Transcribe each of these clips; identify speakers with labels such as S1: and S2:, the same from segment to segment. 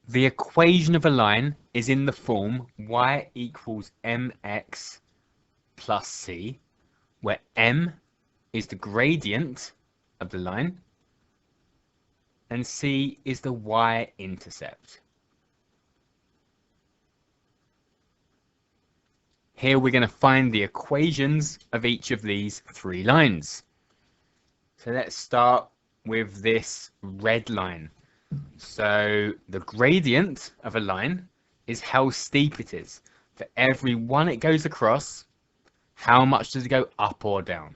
S1: The equation of a line is in the form y equals mx plus c, where m is the gradient of the line and c is the y-intercept. Here we're going to find the equations of each of these three lines. So let's start with this red line. So the gradient of a line is how steep it is. For every one it goes across, how much does it go up or down?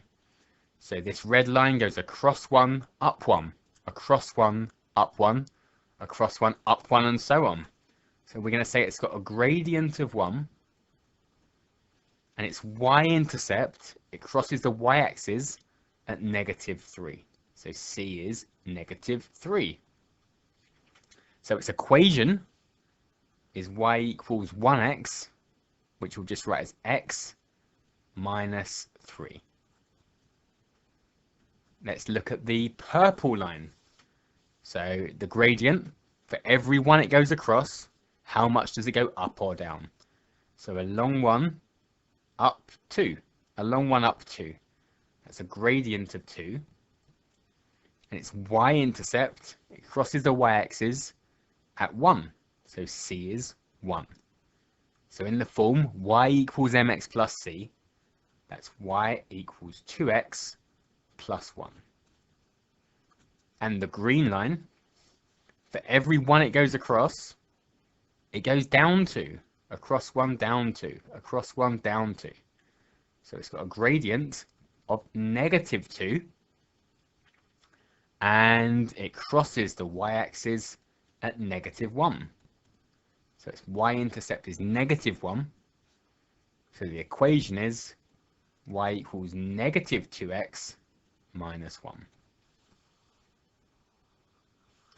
S1: So this red line goes across one, up one, across one, up one, across one, up one, and so on. So we're going to say it's got a gradient of 1, and its y-intercept, it crosses the y-axis at -3. So c is -3. So its equation is y equals 1x, which we'll just write as x minus 3. Let's look at the purple line. So the gradient, for every one it goes across, how much does it go up or down? So a long one, up 2. A long one, up 2. That's a gradient of 2. And its y-intercept, it crosses the y-axis at 1. So c is 1. So in the form y equals mx plus c, that's y equals 2x plus 1. And the green line, for every one it goes across, it goes down 2. Across 1, down 2. Across 1, down 2. So it's got a gradient of -2. And it crosses the y-axis at -1. So its y-intercept is -1. So the equation is y equals -2x minus 1.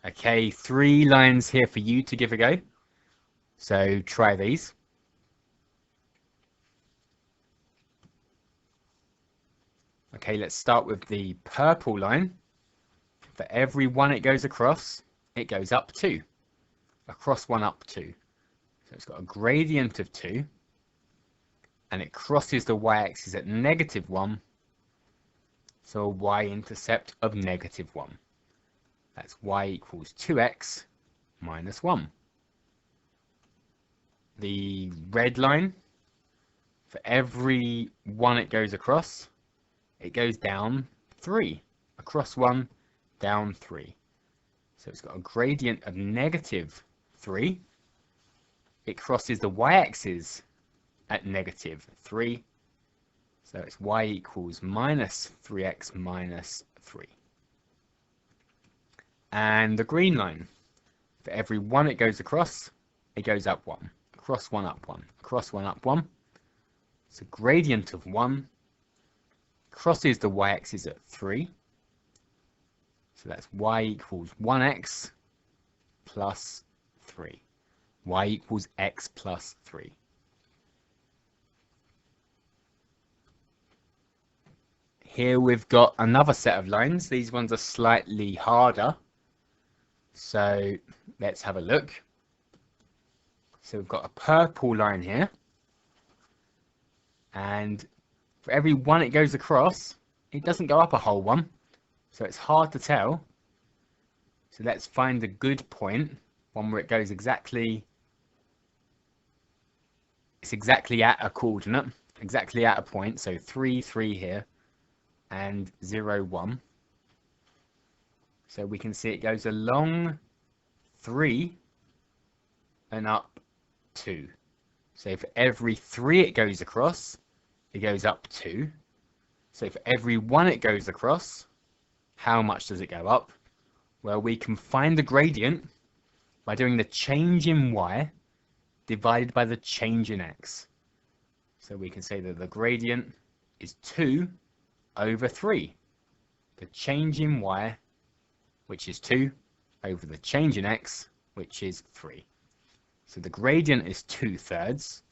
S1: Okay, 3 lines here for you to give a go. So try these. Okay, let's start with the purple line. For every one it goes across, it goes up 2. Across 1, up 2. So it's got a gradient of 2. And it crosses the y-axis at -1. So a y-intercept of -1. That's y equals 2x minus 1. The red line, for every one it goes across, it goes down 3. Across 1, down 3. So it's got a gradient of -3. It crosses the y-axis at -3. So it's y equals minus 3x minus 3. And the green line, for every one it goes across, it goes up 1. Across 1, up 1. Across 1, up 1. It's a gradient of 1. Crosses the y-axis at 3. So that's y equals 1x plus 3. Y equals x plus 3. Here we've got another set of lines. These ones are slightly harder. So let's have a look. So we've got a purple line here. And for every one it goes across, it doesn't go up a whole one. So it's hard to tell. So let's find a good point, one where it goes exactly, it's exactly at a coordinate, exactly at a point. So 3, 3 here, and 0, 1. So we can see it goes along 3 and up 2. So for every 3 it goes across, it goes up 2. So for every 1 it goes across, how much does it go up? Well, we can find the gradient by doing the change in y divided by the change in x. So we can say that the gradient is 2 over 3. The change in y, which is 2, over the change in x, which is 3. So the gradient is 2/3,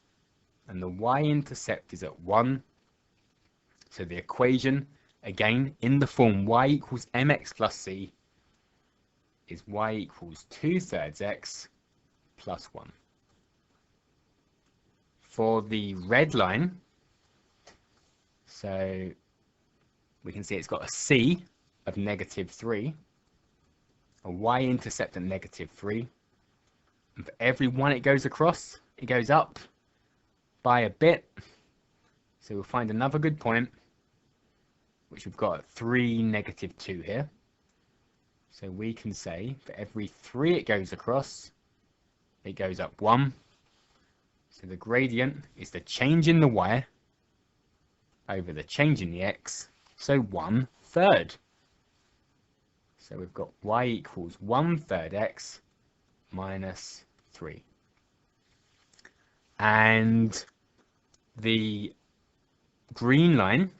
S1: and the y-intercept is at 1. So the equation, again, in the form y equals mx plus c, is y equals 2/3 x plus 1. For the red line, so we can see it's got a c of -3, a y-intercept at -3, and for every one it goes across, it goes up by a bit. So we'll find another good point, which we've got at 3, -2 here. So we can say for every 3 it goes across, it goes up 1. So the gradient is the change in the y over the change in the x, so 1/3. So we've got y equals 1/3 x minus 3. And the green line,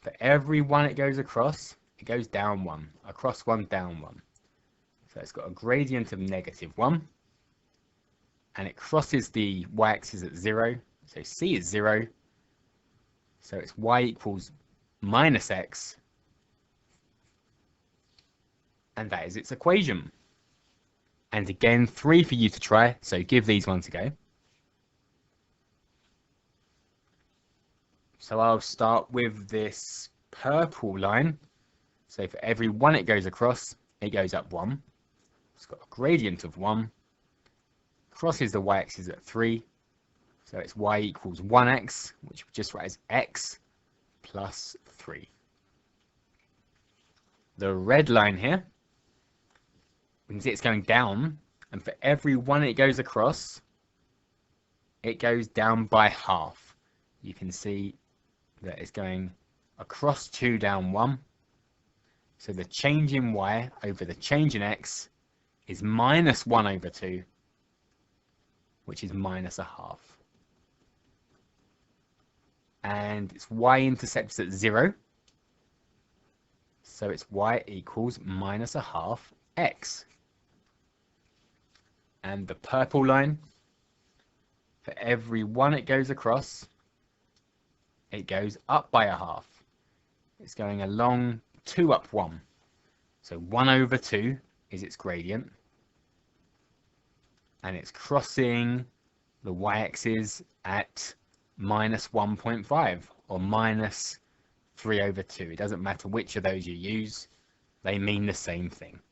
S1: for every one it goes across, it goes down 1, across 1, down 1. So it's got a gradient of -1, and it crosses the y-axis at 0, so c is 0. So it's y equals minus x, and that is its equation. And again, 3 for you to try, so give these ones a go. So I'll start with this purple line. So for every 1 it goes across, it goes up 1. It's got a gradient of 1. Crosses the y-axis at 3. So it's y equals 1x, which we just write as x plus 3. The red line here, we can see it's going down, and for every 1 it goes across, it goes down by half. You can see that it's going across 2, down 1. So the change in y over the change in x is -1/2, which is -1/2. And its y-intercept is at 0. So it's y equals -1/2 x. And the purple line, for every 1 it goes across, it goes up by 1/2. It's going along 2 up 1. So 1/2 is its gradient. And it's crossing the y-axis at -1.5 or -3/2. It doesn't matter which of those you use, they mean the same thing.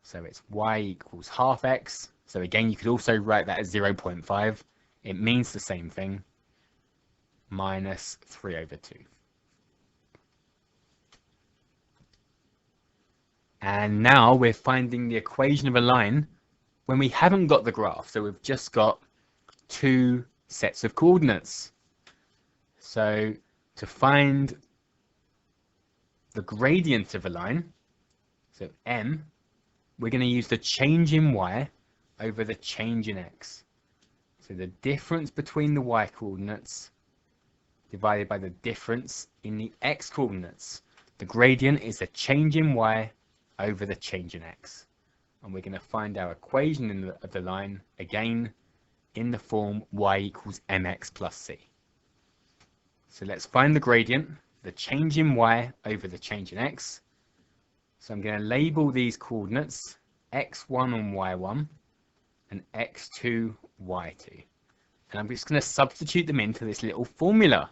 S1: So it's y equals half x. So again, you could also write that as 0.5. It means the same thing, -3/2. And now we're finding the equation of a line when we haven't got the graph. So we've just got 2 sets of coordinates. So to find the gradient of a line, so m, we're going to use the change in y over the change in x. So the difference between the y coordinates divided by the difference in the x coordinates. The gradient is the change in y over the change in x. And we're going to find our equation of the line, again, in the form y equals mx plus c. So let's find the gradient, the change in y over the change in x. So I'm going to label these coordinates x1 and y1 and x2, y2. And I'm just going to substitute them into this little formula.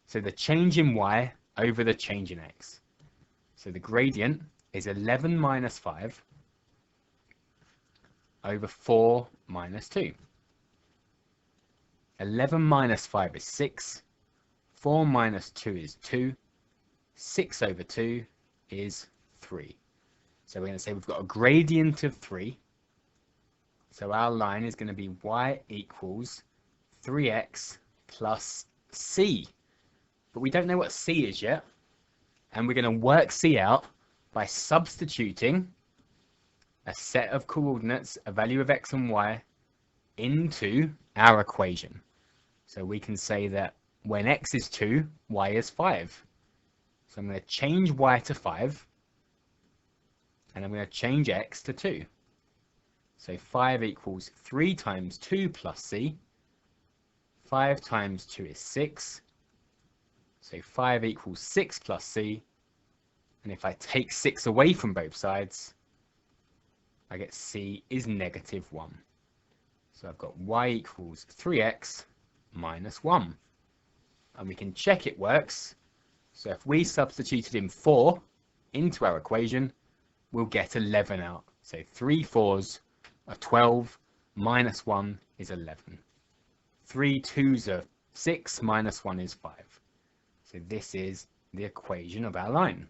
S1: So the change in y over the change in x. So the gradient is 11 minus 5 over 4 minus 2. 11 minus 5 is 6. 4 minus 2 is 2. 6 over 2 is 3. So we're going to say we've got a gradient of 3. So our line is going to be y equals 3x plus c. But we don't know what c is yet. And we're going to work c out by substituting a set of coordinates, a value of x and y, into our equation. So we can say that when x is 2, y is 5. So I'm going to change y to 5, and I'm going to change x to 2. So 5 equals 3 times 2 plus c. 5 times 2 is 6. So 5 equals 6 plus c. And if I take 6 away from both sides, I get c is -1. So I've got y equals 3x minus 1. And we can check it works. So if we substituted in 4 into our equation, we'll get 11 out. So 3 4s are 12, minus 1 is 11. 3 2s are 6, minus 1 is 5. So this is the equation of our line.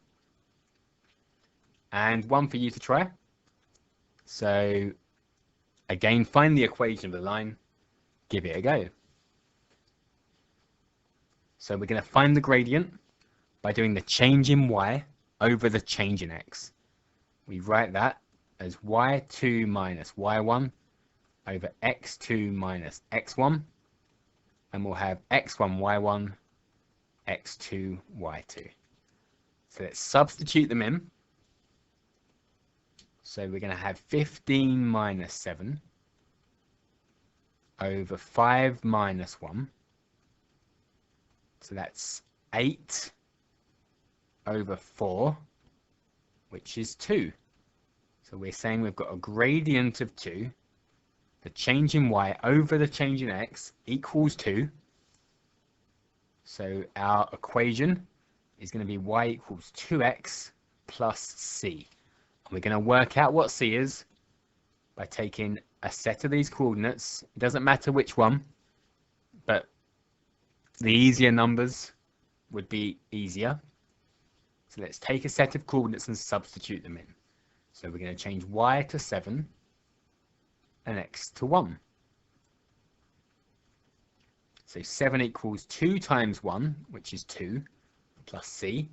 S1: And one for you to try. So again, find the equation of the line, give it a go. So we're going to find the gradient by doing the change in y over the change in x. We write that as y2 minus y1 over x2 minus x1, and we'll have x1 y1, x2 y2. So let's substitute them in. So we're going to have 15 minus 7 over 5 minus 1. So that's 8 over 4, which is 2. So we're saying we've got a gradient of 2. The change in y over the change in x equals 2. So our equation is going to be y equals 2x plus c. And we're going to work out what c is by taking a set of these coordinates. It doesn't matter which one, but the easier numbers would be easier. So let's take a set of coordinates and substitute them in. So we're going to change y to 7 and x to 1. So 7 equals 2 times 1, which is 2, plus c.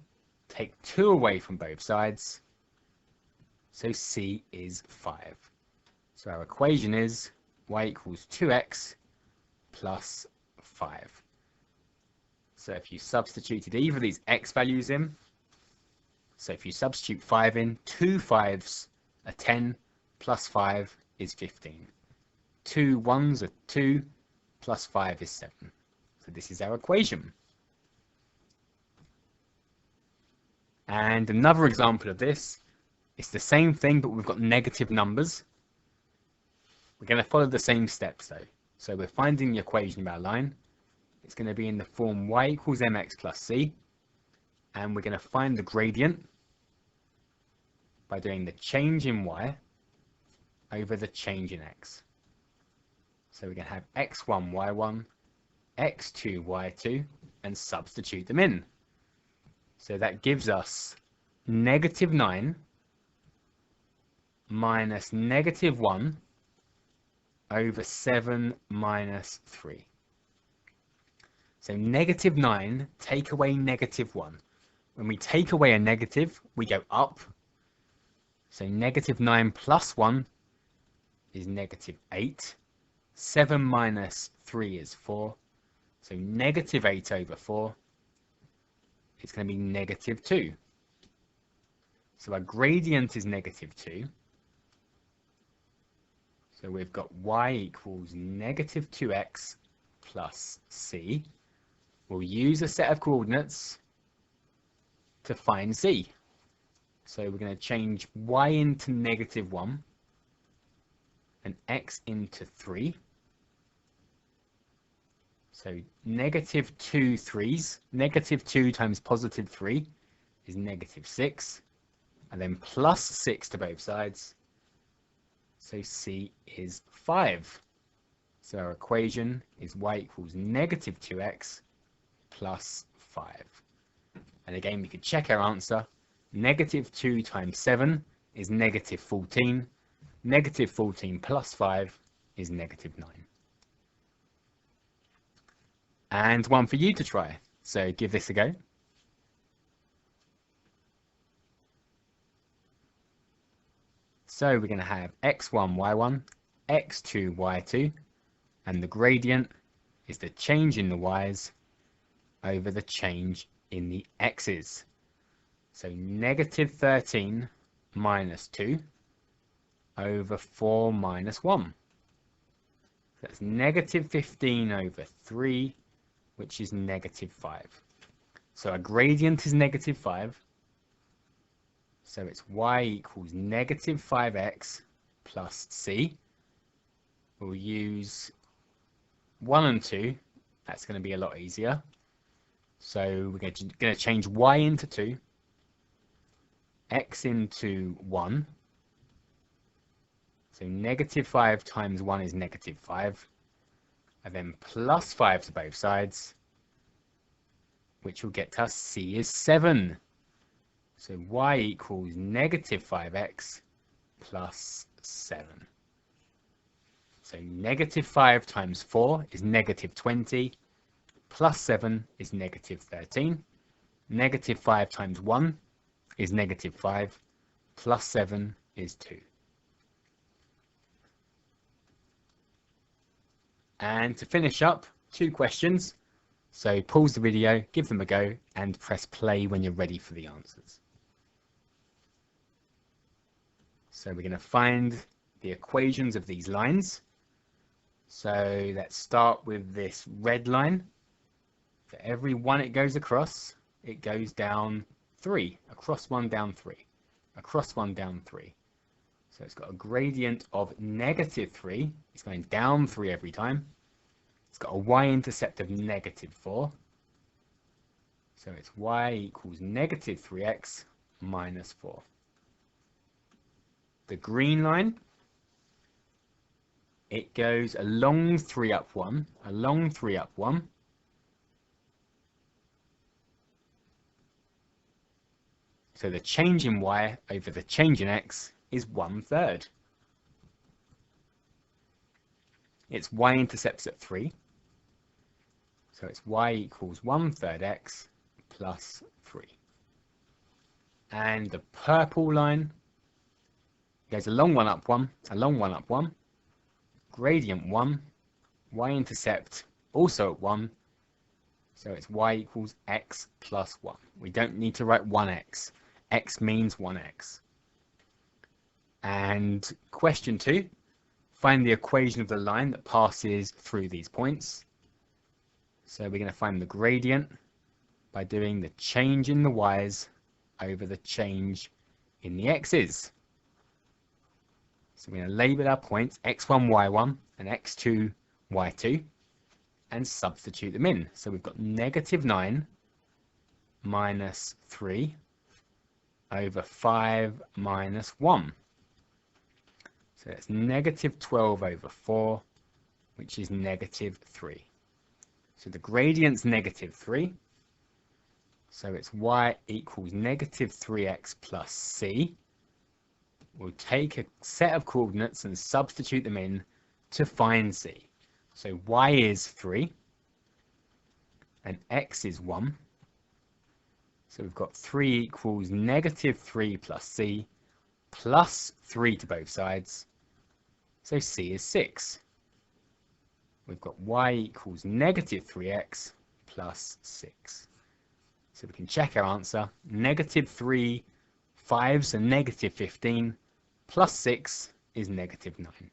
S1: Take 2 away from both sides. So c is 5. So our equation is y equals 2x plus 5. So if you substituted either of these x values in, so if you substitute 5 in, 2 5s are 10, plus 5 is 15. 2 1s are 2, plus 5 is 7. So this is our equation. And another example of this, it's the same thing, but we've got negative numbers. We're going to follow the same steps though. So we're finding the equation of our line. It's going to be in the form y equals mx plus c. And we're going to find the gradient by doing the change in y over the change in x. So we're going to have x1, y1, x2, y2, and substitute them in. So that gives us -9 minus -1 over 7 minus 3. So -9, take away -1. When we take away a negative, we go up. So -9 plus 1 is -8. 7 minus 3 is 4. So -8 over 4 is going to be -2. So our gradient is -2. So we've got y equals -2x plus c. We'll use a set of coordinates to find c. So we're going to change y into -1 and x into 3. So -2 3s, -2 times +3 is -6, and then plus 6 to both sides. So c is 5. So our equation is y equals -2x plus 5. And again, we could check our answer. -2 times 7 is -14. -14 plus 5 is -9. And one for you to try. So give this a go. So we're going to have x1, y1, x2, y2, and the gradient is the change in the y's over the change in the x's. So -13 minus 2 over 4 minus 1. That's -15 over 3, which is -5. So our gradient is -5. So it's y equals -5x plus c. We'll use 1 and 2. That's going to be a lot easier. So we're going to change y into 2, x into 1. So -5 times 1 is -5. And then plus 5 to both sides, which will get us c is 7. So y equals -5x plus 7. So -5 times 4 is -20, plus 7 is -13. -5 times 1 is -5, plus 7 is 2. And to finish up, 2 questions. So pause the video, give them a go, and press play when you're ready for the answers. So we're going to find the equations of these lines. So let's start with this red line. For every one it goes across, it goes down 3. Across 1, down 3. Across 1, down 3. So it's got a gradient of -3. It's going down 3 every time. It's got a y-intercept of -4. So it's y equals -3x minus 4. The green line, it goes along 3 up 1, along 3 up 1. So the change in y over the change in x is 1/3. Its y-intercept's at 3. So it's y equals 1/3 x plus 3. And the purple line goes along 1 up 1, along 1 up 1. Gradient 1, y-intercept also at 1. So it's y equals x plus 1. We don't need to write 1x. X means 1x. And question 2, find the equation of the line that passes through these points. So we're going to find the gradient by doing the change in the y's over the change in the x's. So we're going to label our points x1, y1 and x2, y2 and substitute them in. So we've got -9 minus 3 over 5 minus 1. So that's -12 over 4, which is -3. So the gradient's -3. So it's y equals -3x plus c. We'll take a set of coordinates and substitute them in to find c. So y is 3 and x is 1. So we've got 3 equals -3 plus c plus 3 to both sides. So c is 6. We've got y equals -3x plus 6. So we can check our answer. -3, 5's are -15, plus 6 is -9.